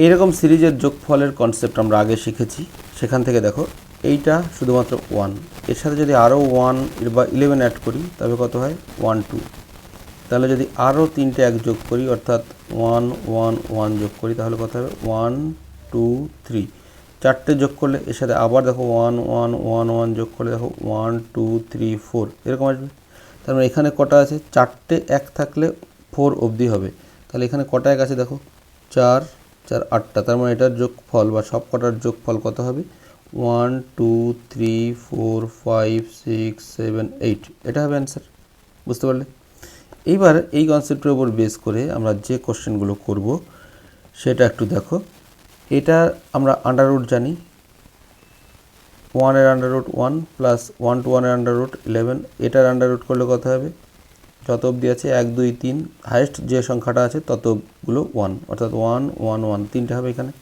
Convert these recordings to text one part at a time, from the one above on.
এরকম সিরিজের যোগফলের কনসেপ্ট আমরা আগে শিখেছি। সেখান থেকে দেখো এইটা শুধুমাত্র 1, এর সাথে যদি আরও 1 বা 11 অ্যাড করি তবে কত হয় 1 2। তাহলে যদি আরও 3টে 1 যোগ করি অর্থাৎ 1 1 1 যোগ করি তাহলে কত হবে 1 2 3। 4টে যোগ করলে এর সাথে আবার দেখো 1 1 1 1 যোগ করলে দেখো 1 2 3 4 এরকম আসবে। তার মানে এখানে কটা আছে 4টে 1 থাকলে 4 অবধি হবে। তাহলে এখানে কটা 1 আছে দেখো 4 4 8টা। তার মানে এটার যোগফল বা সব কটার যোগফল কত হবে 1 2 3 4 5 6 7 8। এটা হবে অ্যান্সার। বুঝতে পারলে? এইবার এই কনসেপ্টের উপর বেস করে আমরা যে কোশ্চেনগুলো করব সেটা একটু দেখো। এটা আমরা আন্ডার রুট জানি, 1 এর আন্ডার রুট 1 প্লাস 1 টু 1 এর আন্ডার রুট 11। এটার আন্ডার রুট করলে কত হবে যত অবধি আছে 1 2 3, হাইয়েস্ট যে সংখ্যাটা আছে ততগুলো 1 অর্থাৎ 1 1 1 তিনটে হবে এখানে।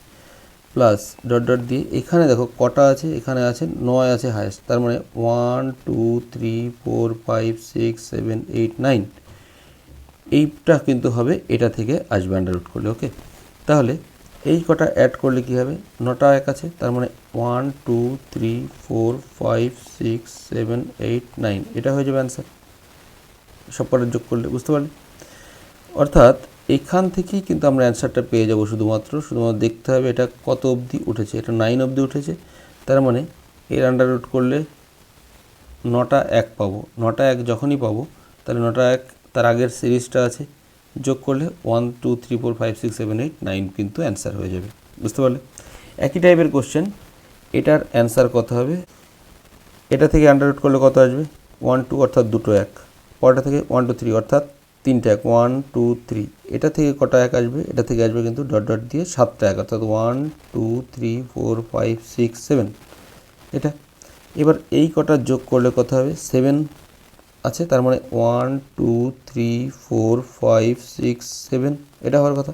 প্লাস ডট ডট দিয়ে এখানে দেখো কটা আছে, এখানে আছে 9 আছে হাইয়েস্ট। তার মানে 1 2 3 4 5 6 7 8 9। এইটা কিন্তু হবে এটা থেকে আসবে আন্ডার রুট করলে। ওকে, তাহলে এই কটা অ্যাড করলে কী হবে 9টা 1 আছে। তার মানে 1 2 3 4 5 6 7 8 9 এটা হয়ে যাবে অ্যান্সার সব কটার যোগ করলে। বুঝতে পারলে? অর্থাৎ এখান থেকেই কিন্তু আমরা অ্যান্সারটা পেয়ে যাব। শুধুমাত্র দেখতে হবে এটা কত অবধি উঠেছে। এটা 9 অবধি উঠেছে। তার মানে এর আন্ডার রুট করলে 9টা 1 পাবো। 9টা 1 যখনই পাবো তাহলে 9টা 1 তার আগের সিরিজটা আছে, যোগ করলে 1 2 3 4 5 6 7 8 9 কিন্তু অ্যান্সার হয়ে যাবে। বুঝতে পারলে? একই টাইপের কোশ্চেন, এটার অ্যান্সার কত হবে, এটা থেকে আন্ডার রুট করলে কত আসবে 1 2 অর্থাৎ দুটো 1, পরটা থেকে 1 2 3 অর্থাৎ তিনটে 1 1 2 3। এটা থেকে কটা 1 আসবে, এটা থেকে আসবে কিন্তু ডট ডট দিয়ে 7টা 1 অর্থাৎ 1 2 3 4 5 6 7 এটা। এবার এই কটা যোগ করলে কত হবে 7 আছে। তার মানে 1 2 3 4 5 6 7 এটা হওয়ার কথা।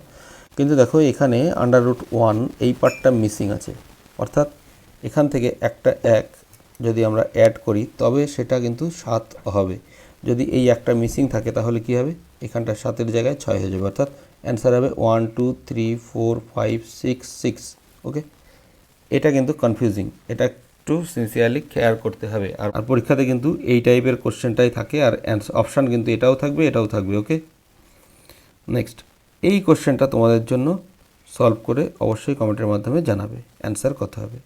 কিন্তু দেখো এখানে আন্ডার রুট 1 এই পার্টটা মিসিং আছে। অর্থাৎ এখান থেকে একটা 1 যদি আমরা অ্যাড করি তবে সেটা কিন্তু 7 হবে। যদি এই একটা মিসিং থাকে তাহলে কি হবে এখানটা 7-এর জায়গায় 6 হয়ে যাবে। অর্থাৎ অ্যান্সার হবে 1 2 3 4 5 6 6। ওকে, এটা কিন্তু কনফিউজিং, এটা একটু সিনসিয়ারলি কেয়ার করতে হবে। আর পরীক্ষাতে কিন্তু এই টাইপের কোশ্চেনটাই থাকে আর অপশান কিন্তু এটাও থাকবে এটাও থাকবে। ওকে, নেক্সট এই কোশ্চেনটা তোমাদের জন্য সলভ করে অবশ্যই কমেন্টের মাধ্যমে জানাবে অ্যান্সার কত হবে।